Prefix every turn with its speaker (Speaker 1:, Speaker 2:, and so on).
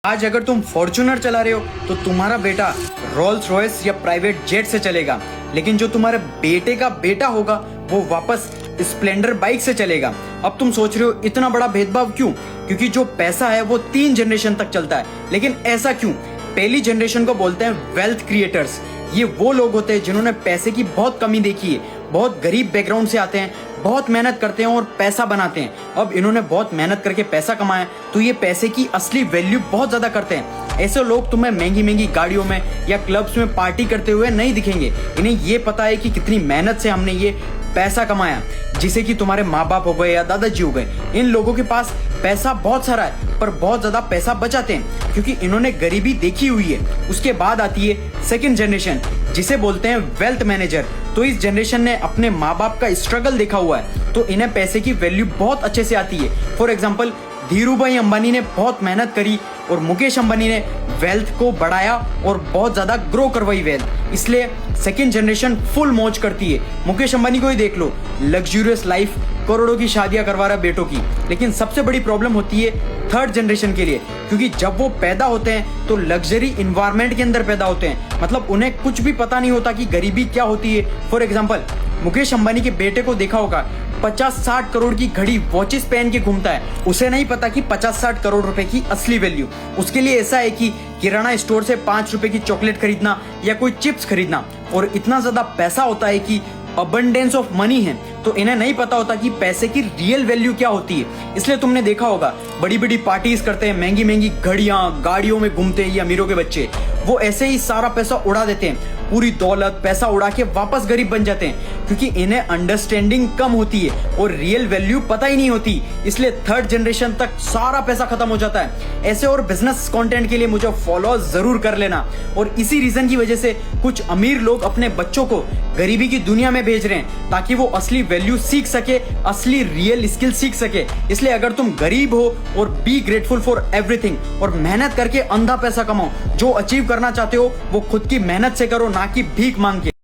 Speaker 1: आज अगर तुम फॉर्च्यूनर चला रहे हो तो तुम्हारा बेटा रोल्स रॉयस या प्राइवेट जेट से चलेगा, लेकिन जो तुम्हारे बेटे का बेटा होगा वो वापस स्प्लेंडर बाइक से चलेगा। अब तुम सोच रहे हो इतना बड़ा भेदभाव क्यों? क्योंकि जो पैसा है वो 3 जनरेशन तक चलता है। लेकिन ऐसा क्यों? पहली जनरेशन को बोलते हैं वेल्थ क्रिएटर्स। ये वो लोग होते हैं जिन्होंने पैसे की बहुत कमी देखी है, बहुत गरीब बैकग्राउंड से आते हैं, बहुत मेहनत करते हैं और पैसा बनाते हैं। अब इन्होंने बहुत मेहनत करके पैसा कमाया तो ये पैसे की असली वैल्यू बहुत ज्यादा करते हैं। ऐसे लोग तुम्हें महंगी महंगी गाड़ियों में या क्लब्स में पार्टी करते हुए नहीं दिखेंगे। इन्हें ये पता है कि कितनी मेहनत से हमने ये पैसा कमाया, जिसे कि तुम्हारे माँ बाप हो गए या दादाजी हो गए। इन लोगों के पास पैसा बहुत सारा है पर बहुत ज्यादा पैसा बचाते हैं क्योंकि इन्होंने गरीबी देखी हुई है। उसके बाद आती है सेकंड जनरेशन, जिसे बोलते हैं वेल्थ मैनेजर। तो इस जनरेशन ने अपने माँ बाप का स्ट्रगल देखा हुआ है तो इन्हें पैसे की वैल्यू बहुत अच्छे से आती है। फॉर एग्जाम्पल, धीरूभाई अंबानी ने बहुत मेहनत करी और मुकेश अंबानी ने वेल्थ को बढ़ाया और बहुत ज्यादा ग्रो करवाई वेल्थ, इसलिए सेकंड जनरेशन फुल मौज करती है। मुकेश अंबानी को ही देख लो, लग्जूरियस लाइफ, करोड़ों की शादियां करवा रहा है बेटों की। लेकिन सबसे बड़ी प्रॉब्लम होती है थर्ड जनरेशन के लिए, क्योंकि जब वो पैदा होते हैं तो लग्जरी इन्वायरमेंट के अंदर पैदा होते हैं। मतलब उन्हें कुछ भी पता नहीं होता कि गरीबी क्या होती है। फॉर एग्जाम्पल, मुकेश अंबानी के बेटे को देखा होगा 50-60 करोड़ की घड़ी वॉचेस पहन के घूमता है। उसे नहीं पता कि 50-60 करोड़ रुपए की असली वैल्यू उसके लिए ऐसा है कि किराना स्टोर से 5 रुपए की चॉकलेट खरीदना या कोई चिप्स खरीदना। और इतना ज्यादा पैसा होता है कि अबंडेंस ऑफ मनी है, तो इन्हें नहीं पता होता कि पैसे की रियल वैल्यू क्या होती है। इसलिए तुमने देखा होगा बड़ी बड़ी पार्टीज करते हैं, महंगी महंगी घड़ियां गाड़ियों में घूमते हैं ये अमीरों के बच्चे। वो ऐसे ही सारा पैसा उड़ा देते हैं, पूरी दौलत पैसा उड़ा के वापस गरीब बन जाते हैं, क्योंकि इन्हें अंडरस्टैंडिंग कम होती है और रियल वैल्यू पता ही नहीं होती। इसलिए थर्ड जनरेशन तक सारा पैसा खत्म हो जाता है। ऐसे और बिजनेस कंटेंट के लिए मुझे फॉलो जरूर कर लेना। और इसी रीजन की वजह से कुछ अमीर लोग अपने बच्चों को गरीबी की दुनिया में भेज रहे हैं ताकि वो असली वैल्यू सीख सके, असली रियल स्किल सीख सके। इसलिए अगर तुम गरीब हो और बी ग्रेटफुल फॉर एवरीथिंग और मेहनत करके अंधा पैसा कमाओ। जो अचीव करना चाहते हो वो खुद की मेहनत से करो, ना कि भीख मांग के।